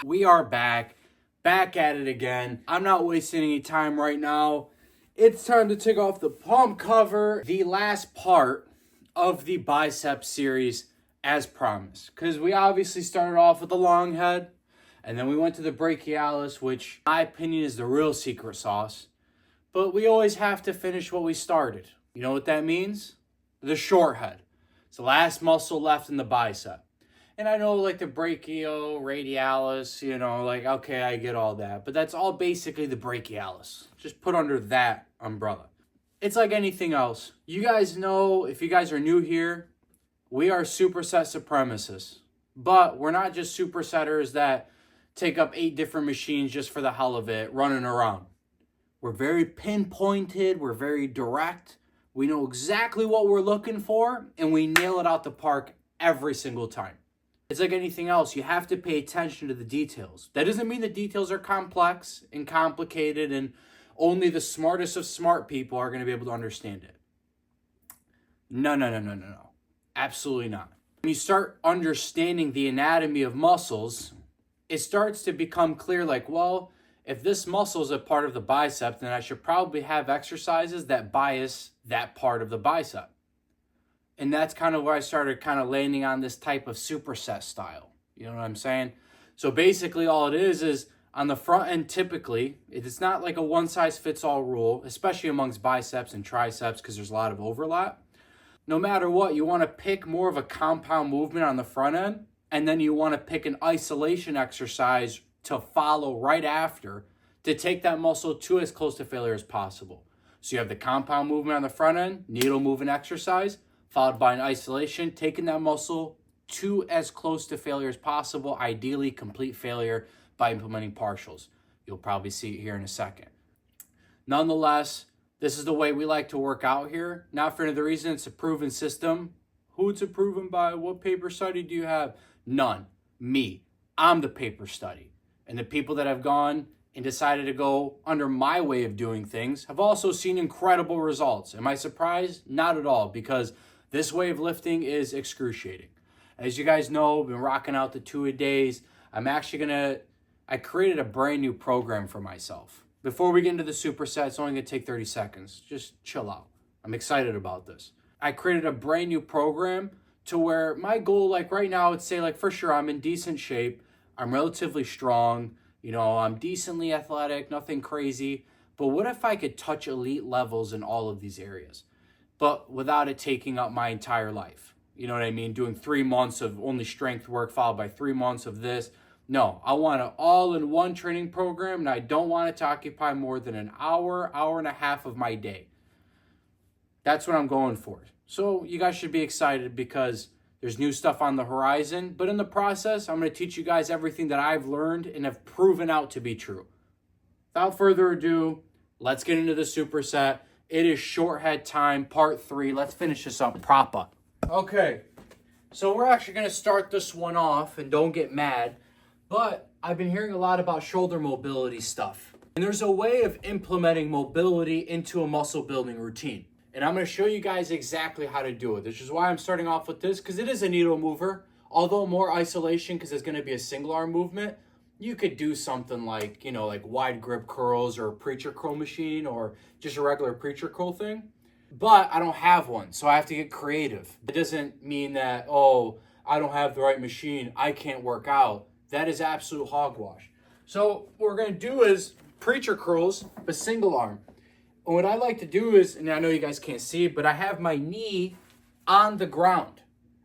We are back at it again. I'm not wasting any time right now. It's time to take off the pump cover, the last part of the bicep series as promised. Because we obviously started off with the long head, and then we went to the brachialis, which in my opinion is the real secret sauce. But we always have to finish what we started. You know what that means? The short head. It's the last muscle left in the bicep. And I know like the brachio, radialis, you know, like, okay, I get all that. But that's all basically the brachialis. Just put under that umbrella. It's like anything else. You guys know, if you guys are new here, we are superset supremacists. But we're not just supersetters that take up 8 different machines just for the hell of it, running around. We're very pinpointed. We're very direct. We know exactly what we're looking for, and we nail it out the park every single time. It's like anything else. You have to pay attention to the details. That doesn't mean the details are complex and complicated and only the smartest of smart people are going to be able to understand it. No. Absolutely not. When you start understanding the anatomy of muscles, it starts to become clear like, well, if this muscle is a part of the bicep, then I should probably have exercises that bias that part of the bicep. And that's kind of where I started kind of landing on this type of superset style. You know what I'm saying? So basically all it is on the front end, typically, it's not like a one-size-fits-all rule, especially amongst biceps and triceps because there's a lot of overlap. No matter what, you want to pick more of a compound movement on the front end, and then you want to pick an isolation exercise to follow right after to take that muscle to as close to failure as possible. So you have the compound movement on the front end, needle movement exercise, followed by an isolation, taking that muscle to as close to failure as possible, ideally complete failure by implementing partials. You'll probably see it here in a second. Nonetheless, this is the way we like to work out here. Not for any other reason, it's a proven system. Who it's proven by? What paper study do you have? None. Me. I'm the paper study. And the people that have gone and decided to go under my way of doing things have also seen incredible results. Am I surprised? Not at all, because this way of lifting is excruciating. As you guys know, I've been rocking out the 2-a-days. I created a brand new program for myself. Before we get into the superset, it's only gonna take 30 seconds. Just chill out. I'm excited about this. I created a brand new program to where my goal, like right now, I'd say like for sure I'm in decent shape. I'm relatively strong. You know, I'm decently athletic, nothing crazy. But what if I could touch elite levels in all of these areas? But without it taking up my entire life. You know what I mean? Doing 3 months of only strength work followed by 3 months of this. No, I want an all-in-one training program, and I don't want it to occupy more than an hour and a half of my day. That's what I'm going for. So you guys should be excited because there's new stuff on the horizon. But in the process, I'm going to teach you guys everything that I've learned and have proven out to be true. Without further ado, let's get into the superset. It is short head time, part 3. Let's finish this up proper. Okay, so we're actually going to start this one off, and don't get mad, but I've been hearing a lot about shoulder mobility stuff. And there's a way of implementing mobility into a muscle building routine. And I'm going to show you guys exactly how to do it. This is why I'm starting off with this, because it is a needle mover. Although more isolation, because it's going to be a single arm movement, you could do something like, you know, like wide grip curls or a preacher curl machine or just a regular preacher curl thing. But I don't have one, so I have to get creative. It doesn't mean that, oh, I don't have the right machine, I can't work out. That is absolute hogwash. So what we're going to do is preacher curls, but single arm. And what I like to do is, and I know you guys can't see, but I have my knee on the ground.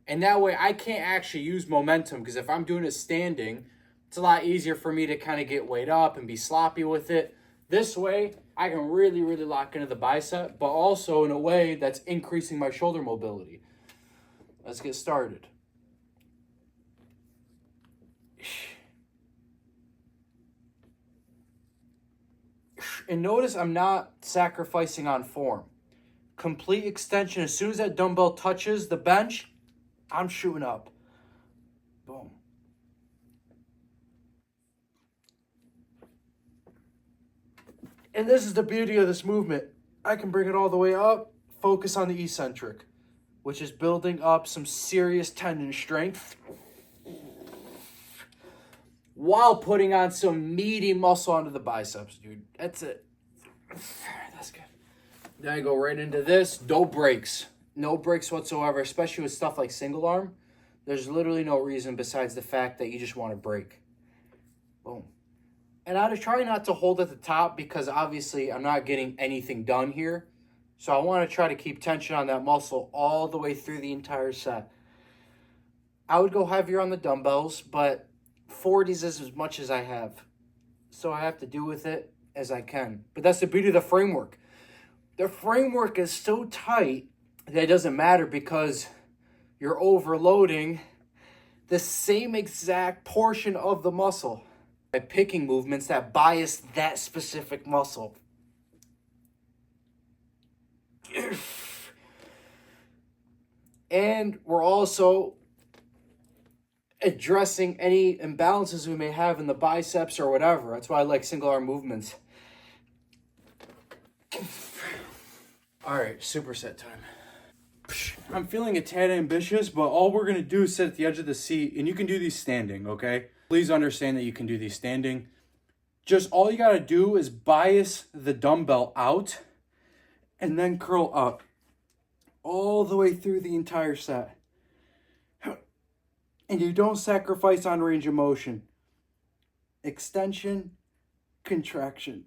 And that way I can't actually use momentum, because if I'm doing it standing, it's a lot easier for me to kind of get weight up and be sloppy with it. This way, I can really, really lock into the bicep, but also in a way that's increasing my shoulder mobility. Let's get started. And notice I'm not sacrificing on form. Complete extension. As soon as that dumbbell touches the bench, I'm shooting up. Boom. And this is the beauty of this movement. I can bring it all the way up, focus on the eccentric, which is building up some serious tendon strength. while putting on some meaty muscle onto the biceps, dude. That's it. That's good. Then I go right into this. No breaks. No breaks whatsoever, especially with stuff like single arm. There's literally no reason besides the fact that you just want to break. Boom. And I try not to hold at the top because obviously I'm not getting anything done here. So I want to try to keep tension on that muscle all the way through the entire set. I would go heavier on the dumbbells, but 40s is as much as I have. So I have to do with it as I can. But that's the beauty of the framework. The framework is so tight that it doesn't matter because you're overloading the same exact portion of the muscle by picking movements that bias that specific muscle. And we're also addressing any imbalances we may have in the biceps or whatever. That's why I like single arm movements. All right, superset time. I'm feeling a tad ambitious, but all we're going to do is sit at the edge of the seat, and you can do these standing, okay? Please understand that you can do these standing. Just all you got to do is bias the dumbbell out and then curl up all the way through the entire set. And you don't sacrifice on range of motion. Extension, contraction.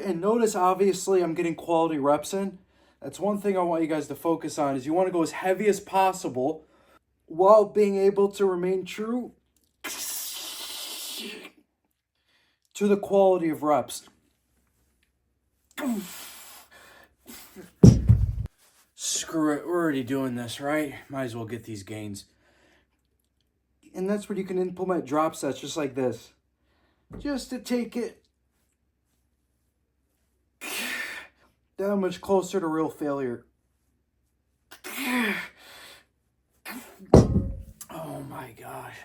And notice, obviously, I'm getting quality reps in. That's one thing I want you guys to focus on, is you want to go as heavy as possible while being able to remain true to the quality of reps. Screw it, we're already doing this, right? Might as well get these gains. And that's where you can implement drop sets just like this. Just to take it that much closer to real failure. Oh my gosh.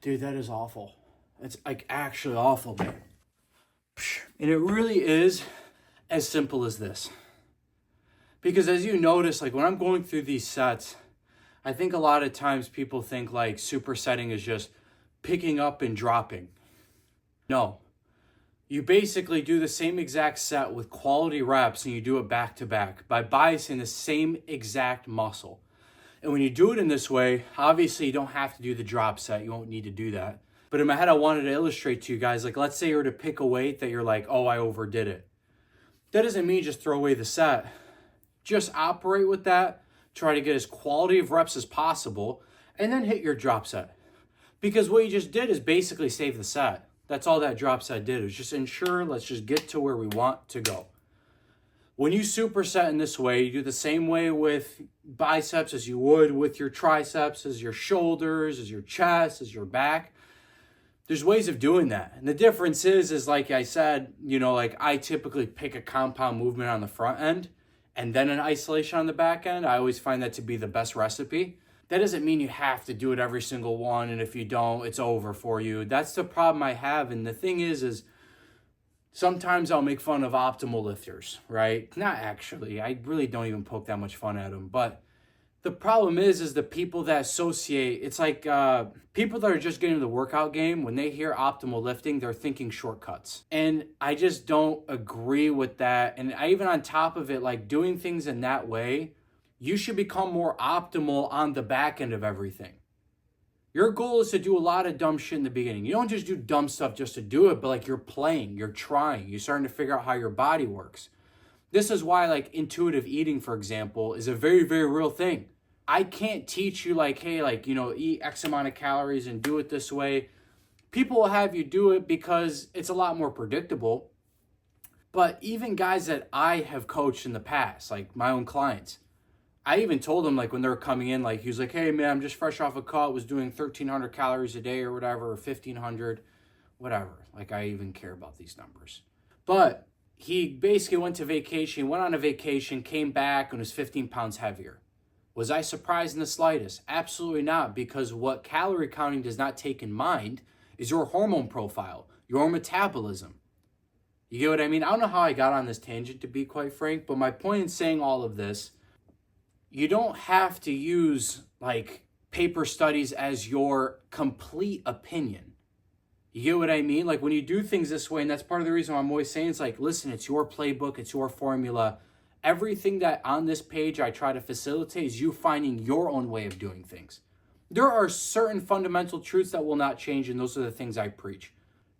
Dude, that is awful. It's like actually awful, man. And it really is as simple as this. Because as you notice, like when I'm going through these sets, I think a lot of times people think like supersetting is just picking up and dropping. No. You basically do the same exact set with quality reps and you do it back to back by biasing the same exact muscle. And when you do it in this way, obviously you don't have to do the drop set. You won't need to do that. But in my head, I wanted to illustrate to you guys, like let's say you were to pick a weight that you're like, oh, I overdid it. That doesn't mean just throw away the set. Just operate with that, try to get as quality of reps as possible, and then hit your drop set. Because what you just did is basically save the set. That's all that drop set did, is just ensure, let's just get to where we want to go. When you superset in this way, you do the same way with biceps as you would with your triceps, as your shoulders, as your chest, as your back. There's ways of doing that. And the difference is like I said, you know, like I typically pick a compound movement on the front end and then an isolation on the back end. I always find that to be the best recipe. That doesn't mean you have to do it every single one, and if you don't, it's over for you. That's the problem I have, and the thing is sometimes I'll make fun of optimal lifters, right? Not actually. I really don't even poke that much fun at them, but the problem is the people that associate, it's like people that are just getting into the workout game, when they hear optimal lifting, they're thinking shortcuts. And I just don't agree with that. And I even on top of it, like doing things in that way, you should become more optimal on the back end of everything. Your goal is to do a lot of dumb shit in the beginning. You don't just do dumb stuff just to do it, but like you're playing, you're trying, you're starting to figure out how your body works. This is why like intuitive eating, for example, is a very, very real thing. I can't teach you like, hey, like, you know, eat X amount of calories and do it this way. People will have you do it because it's a lot more predictable. But even guys that I have coached in the past, like my own clients, I even told them, like, when they were coming in, like, he was like, hey, man, I'm just fresh off a cut, was doing 1,300 calories a day or whatever, or 1,500, whatever. Like, I even care about these numbers. But he basically went to vacation, went on a vacation, came back, and was 15 pounds heavier. Was I surprised in the slightest? Absolutely not, because what calorie counting does not take in mind is your hormone profile, your metabolism. You get what I mean? I don't know how I got on this tangent, to be quite frank, but my point in saying all of this, you don't have to use like paper studies as your complete opinion. You get what I mean? Like when you do things this way, and that's part of the reason why I'm always saying it's like, listen, it's your playbook, it's your formula. Everything that on this page I try to facilitate is you finding your own way of doing things. There are certain fundamental truths that will not change, and those are the things I preach.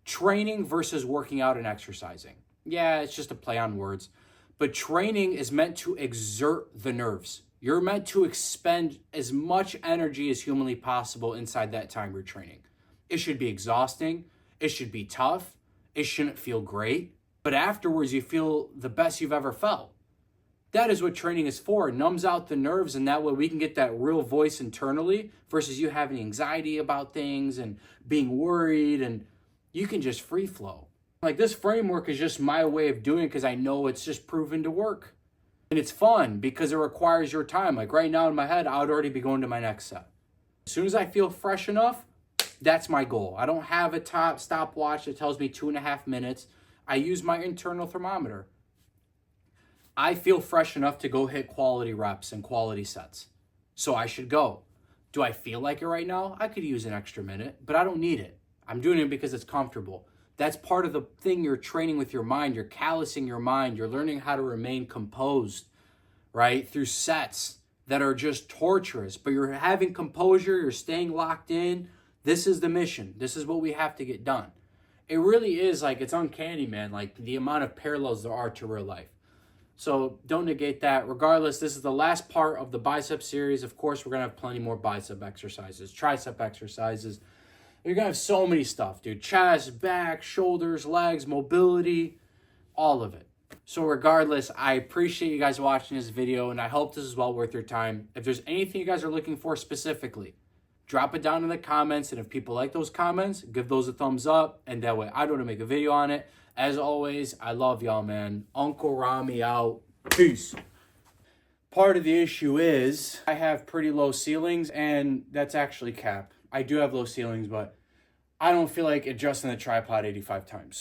Training versus working out and exercising. Yeah, it's just a play on words. But training is meant to exert the nerves. You're meant to expend as much energy as humanly possible inside that time you're training. It should be exhausting. It should be tough. It shouldn't feel great. But afterwards, you feel the best you've ever felt. That is what training is for. It numbs out the nerves, and that way we can get that real voice internally versus you having anxiety about things and being worried, and you can just free flow. Like this framework is just my way of doing it because I know it's just proven to work. And it's fun because it requires your time. Like right now in my head, I would already be going to my next set. As soon as I feel fresh enough, that's my goal. I don't have a top stopwatch that tells me 2.5 minutes. I use my internal thermometer. I feel fresh enough to go hit quality reps and quality sets. So I should go. Do I feel like it right now? I could use an extra minute, but I don't need it. I'm doing it because it's comfortable. That's part of the thing you're training with your mind. You're callousing your mind. You're learning how to remain composed, right? Through sets that are just torturous, but you're having composure. You're staying locked in. This is the mission. This is what we have to get done. It really is like, it's uncanny, man. Like the amount of parallels there are to real life. So don't negate that. Regardless, this is the last part of the bicep series. Of course, we're going to have plenty more bicep exercises, tricep exercises. You're going to have so many stuff, dude. Chest, back, shoulders, legs, mobility, all of it. So regardless, I appreciate you guys watching this video, and I hope this is well worth your time. If there's anything you guys are looking for specifically, drop it down in the comments. And if people like those comments, give those a thumbs up. And that way I don't want to make a video on it. As always, I love y'all, man. Uncle Rami out. Peace. Part of the issue is I have pretty low ceilings, and that's actually cap. I do have low ceilings, but I don't feel like adjusting the tripod 85 times.